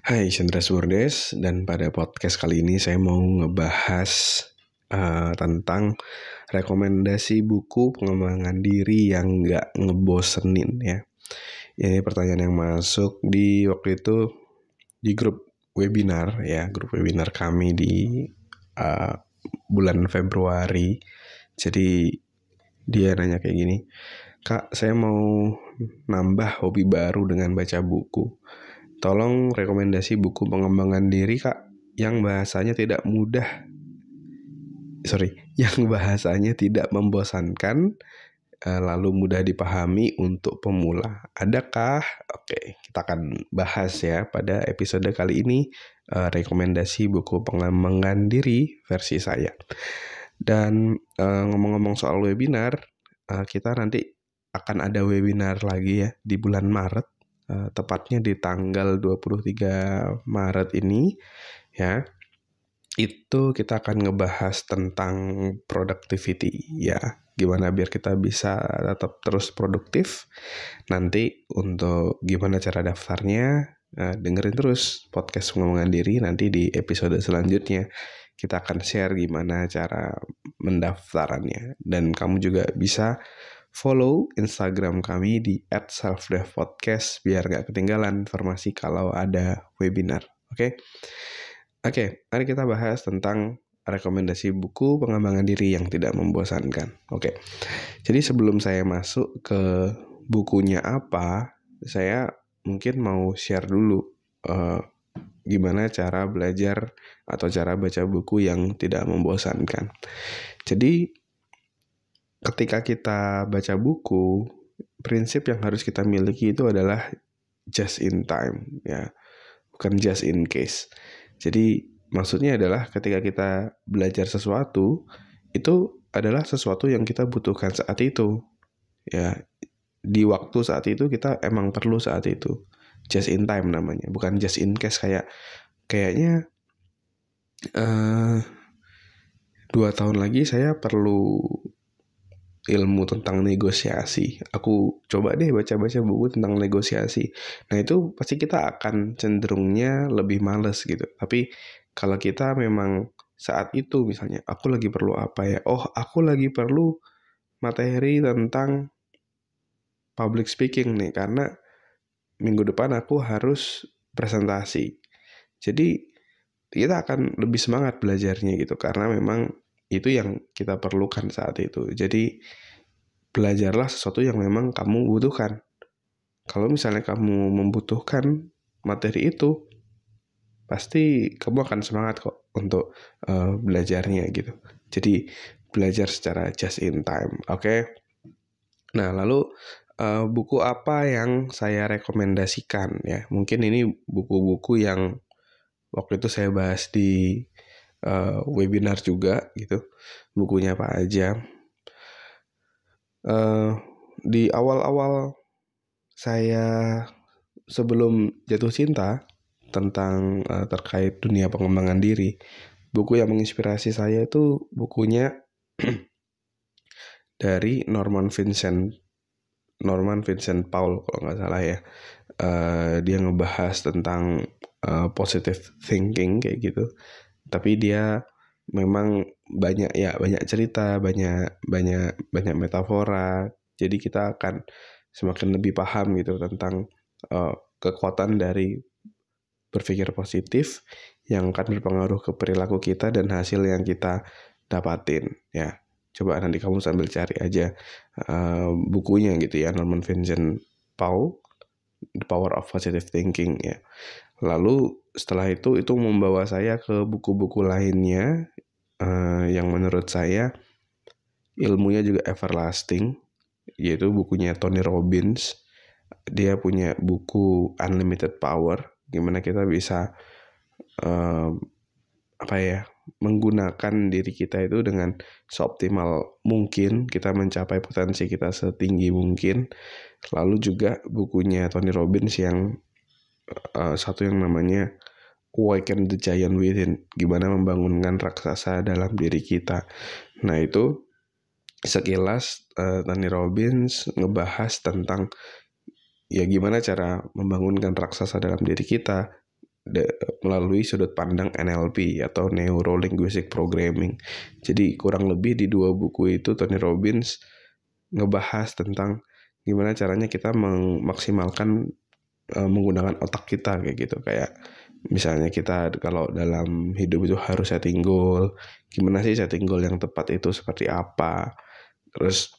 Hai, Chandra Surdes, dan pada podcast kali ini saya mau ngebahas tentang rekomendasi buku pengembangan diri yang nggak ngebosenin ya. Ini pertanyaan yang masuk di waktu itu di grup webinar ya, grup webinar kami di uh, bulan Februari. Jadi dia nanya kayak gini, Kak, saya mau nambah hobi baru dengan baca buku. Tolong rekomendasi buku pengembangan diri, Kak, yang bahasanya tidak tidak membosankan, lalu mudah dipahami untuk pemula. Adakah? Oke, kita akan bahas ya pada episode kali ini rekomendasi buku pengembangan diri versi saya. Dan ngomong-ngomong soal webinar, kita nanti akan ada webinar lagi ya di bulan Maret. Tepatnya di tanggal 23 Maret ini ya, itu kita akan ngebahas tentang productivity ya, gimana biar kita bisa tetap terus produktif. Nanti untuk gimana cara daftarnya, dengerin terus podcast pengembangan diri. Nanti di episode selanjutnya kita akan share gimana cara mendaftarannya, dan kamu juga bisa follow Instagram kami di @selfdevpodcast biar gak ketinggalan informasi kalau ada webinar. Oke, mari kita bahas tentang rekomendasi buku pengembangan diri yang tidak membosankan. Oke, jadi sebelum saya masuk ke bukunya apa, saya mungkin mau share dulu gimana cara belajar atau cara baca buku yang tidak membosankan. Jadi ketika kita baca buku, prinsip yang harus kita miliki itu adalah just in time ya, bukan just in case. Jadi maksudnya adalah ketika kita belajar sesuatu, itu adalah sesuatu yang kita butuhkan saat itu ya, di waktu saat itu kita emang perlu saat itu. Just in time namanya, bukan just in case kayaknya 2 tahun lagi saya perlu ilmu tentang negosiasi. Aku coba deh baca-baca buku tentang negosiasi. Nah itu pasti kita akan cenderungnya lebih males gitu. Tapi kalau kita memang saat itu misalnya, aku lagi perlu apa ya? Oh, aku lagi perlu materi tentang public speaking nih, karena minggu depan aku harus presentasi. Jadi kita akan lebih semangat belajarnya gitu, karena memang itu yang kita perlukan saat itu. Jadi belajarlah sesuatu yang memang kamu butuhkan. Kalau misalnya kamu membutuhkan materi itu, pasti kamu akan semangat kok untuk belajarnya gitu. Jadi belajar secara just in time. Oke. Nah, lalu buku apa yang saya rekomendasikan ya? Mungkin ini buku-buku yang waktu itu saya bahas di webinar juga gitu. Bukunya apa aja? Di awal-awal saya sebelum jatuh cinta tentang terkait dunia pengembangan diri, buku yang menginspirasi saya itu bukunya dari Norman Vincent Paul kalau nggak salah ya. Dia ngebahas tentang positive thinking kayak gitu. Tapi dia memang banyak cerita, banyak metafora. Jadi kita akan semakin lebih paham gitu tentang kekuatan dari berpikir positif yang akan berpengaruh ke perilaku kita dan hasil yang kita dapatin ya. Coba nanti kamu sambil cari aja bukunya gitu ya, Norman Vincent Paul, The Power of Positive Thinking ya. Lalu setelah itu membawa saya ke buku-buku lainnya yang menurut saya ilmunya juga everlasting, yaitu bukunya Tony Robbins. Dia punya buku Unlimited Power, gimana kita bisa menggunakan diri kita itu dengan seoptimal mungkin, kita mencapai potensi kita setinggi mungkin. Lalu juga bukunya Tony Robbins yang satu yang namanya Awaken the Giant Within, gimana membangunkan raksasa dalam diri kita. Nah itu sekilas Tony Robbins ngebahas tentang ya gimana cara membangunkan raksasa dalam diri kita melalui sudut pandang NLP atau Neuro Linguistic Programming. Jadi kurang lebih di 2 buku itu Tony Robbins ngebahas tentang gimana caranya kita memaksimalkan menggunakan otak kita kayak gitu. Kayak misalnya kita kalau dalam hidup itu harus setting goal, gimana sih setting goal yang tepat itu seperti apa, terus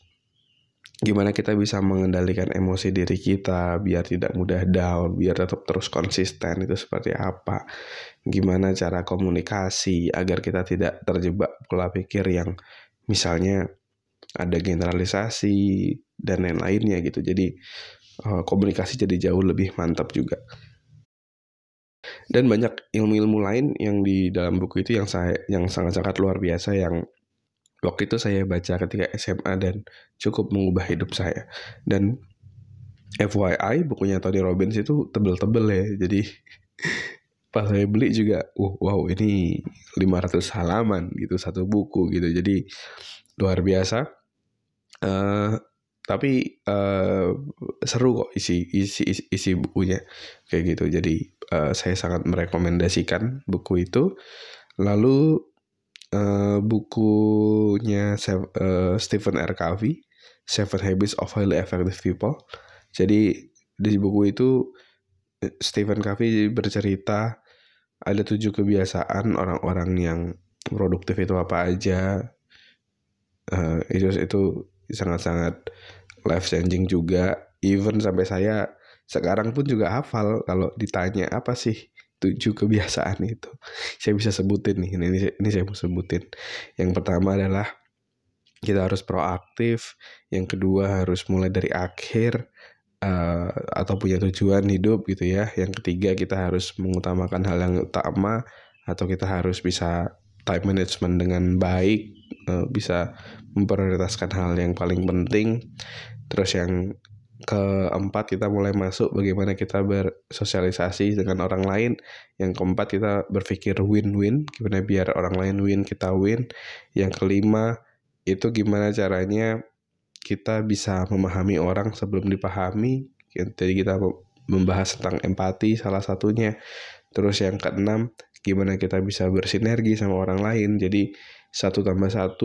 gimana kita bisa mengendalikan emosi diri kita biar tidak mudah down, biar tetap terus konsisten itu seperti apa, gimana cara komunikasi agar kita tidak terjebak pola pikir yang misalnya ada generalisasi dan lain-lainnya gitu. Jadi komunikasi jadi jauh lebih mantap juga. Dan banyak ilmu-ilmu lain yang di dalam buku itu yang sangat-sangat luar biasa yang waktu itu saya baca ketika SMA dan cukup mengubah hidup saya. Dan FYI bukunya Tony Robbins itu tebel-tebel ya. Jadi pas saya beli juga wow ini 500 halaman gitu satu buku gitu. Jadi luar biasa. Tapi seru kok isi bukunya kayak gitu. Jadi saya sangat merekomendasikan buku itu. Lalu bukunya Stephen R. Covey, 7 Habits of Highly Effective People. Jadi di buku itu Stephen Covey bercerita ada 7 kebiasaan orang-orang yang produktif itu apa aja. Itu sangat-sangat life changing juga. Even sampai saya sekarang pun juga hafal kalau ditanya apa sih 7 kebiasaan itu. Saya bisa sebutin nih, ini saya mau sebutin. Yang pertama adalah kita harus proaktif. Yang kedua harus mulai dari akhir atau punya tujuan hidup gitu ya. Yang ketiga kita harus mengutamakan hal yang utama atau kita harus bisa time management dengan baik, bisa memprioritaskan hal yang paling penting. Terus yang keempat kita mulai masuk bagaimana kita bersosialisasi dengan orang lain. Yang keempat kita berpikir win-win, gimana biar orang lain win, kita win. Yang kelima itu gimana caranya kita bisa memahami orang sebelum dipahami. Jadi kita membahas tentang empati salah satunya. Terus yang keenam gimana kita bisa bersinergi sama orang lain. Jadi 1 tambah 1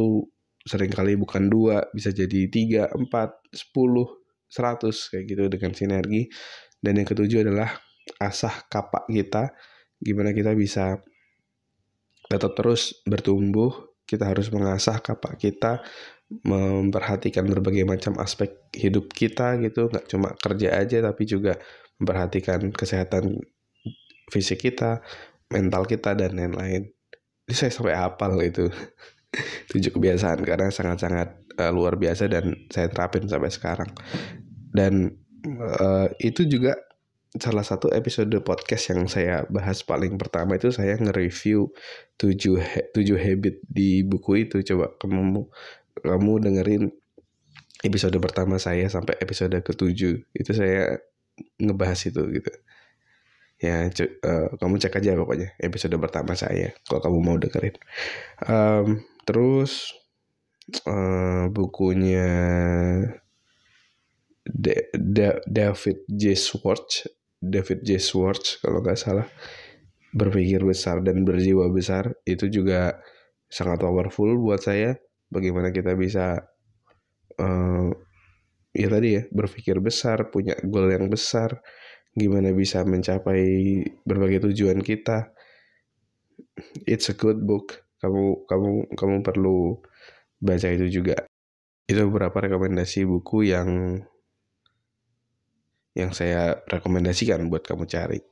seringkali bukan 2, bisa jadi 3, 4, 10, 100 kayak gitu dengan sinergi. Dan yang ketujuh adalah asah kapak kita, gimana kita bisa tetap terus bertumbuh. Kita harus mengasah kapak kita, memperhatikan berbagai macam aspek hidup kita gitu, nggak cuma kerja aja tapi juga memperhatikan kesehatan fisik kita, mental kita dan lain-lain. Jadi saya sampai hafal itu 7 kebiasaan karena sangat-sangat luar biasa dan saya terapin sampai sekarang. Dan itu juga salah satu episode podcast yang saya bahas paling pertama itu saya nge-review 7 habit di buku itu. Coba kamu dengerin episode pertama saya sampai episode ke-7. Itu saya ngebahas itu gitu. Ya, kamu cek aja pokoknya episode pertama saya kalau kamu mau dengerin. Terus bukunya David J. Schwartz kalau nggak salah, Berpikir Besar dan Berjiwa Besar, itu juga sangat powerful buat saya. Bagaimana kita bisa ya tadi ya, berpikir besar, punya goal yang besar, gimana bisa mencapai berbagai tujuan kita. It's a good book. Kamu perlu baca itu juga. Itu beberapa rekomendasi buku yang saya rekomendasikan buat kamu cari.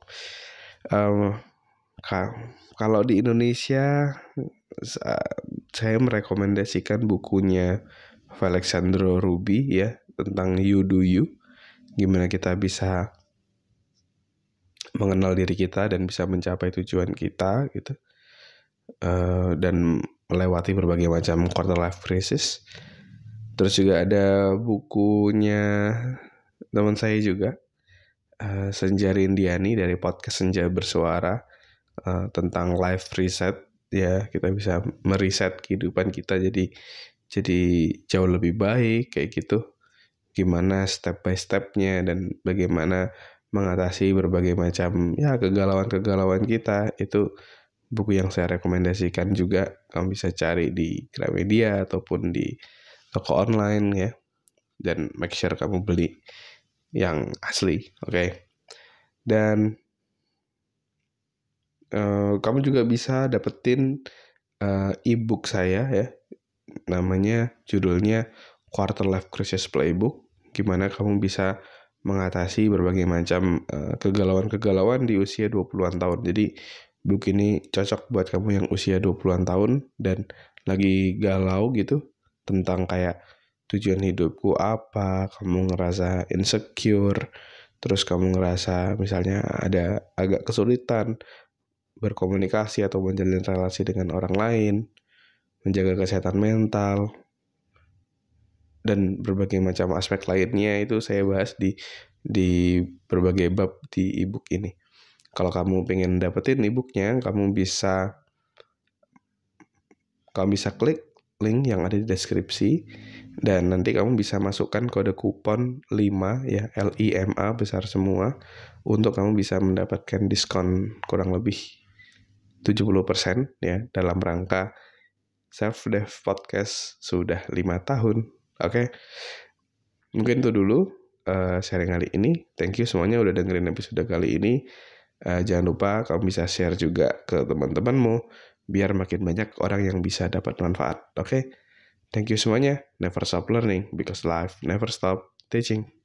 Kalau di Indonesia saya merekomendasikan bukunya Alexandro Ruby ya, tentang You Do You. Gimana kita bisa mengenal diri kita dan bisa mencapai tujuan kita gitu. Dan melewati berbagai macam quarter life crisis. Terus juga ada bukunya teman saya juga, Senja Rindiani dari podcast Senja Bersuara, tentang life reset ya. Kita bisa mereset kehidupan kita jadi jauh lebih baik kayak gitu. Gimana step by stepnya dan bagaimana mengatasi berbagai macam ya kegalauan-kegalauan kita. Itu buku yang saya rekomendasikan juga. Kamu bisa cari di Gramedia ataupun di toko online ya. Dan make sure kamu beli yang asli, oke? Dan kamu juga bisa dapetin e-book saya ya. Namanya judulnya Quarter Life Crisis Playbook. Gimana kamu bisa mengatasi berbagai macam kegalauan-kegalauan di usia 20-an tahun. Jadi buku ini cocok buat kamu yang usia 20-an tahun dan lagi galau gitu tentang kayak tujuan hidupku apa, kamu ngerasa insecure, terus kamu ngerasa misalnya ada agak kesulitan berkomunikasi atau menjalin relasi dengan orang lain, menjaga kesehatan mental, dan berbagai macam aspek lainnya itu saya bahas di berbagai bab di ebook ini. Kalau kamu pengen dapetin ebooknya, kamu bisa klik link yang ada di deskripsi dan nanti kamu bisa masukkan kode kupon 5 ya, LIMA besar semua, untuk kamu bisa mendapatkan diskon kurang lebih 70% ya dalam rangka Self Dev Podcast sudah 5 tahun. Oke. Mungkin itu dulu sharing kali ini. Thank you semuanya udah dengerin episode kali ini. Jangan lupa kamu bisa share juga ke teman-temanmu biar makin banyak orang yang bisa dapat manfaat. Oke. Thank you semuanya. Never stop learning because life never stop teaching.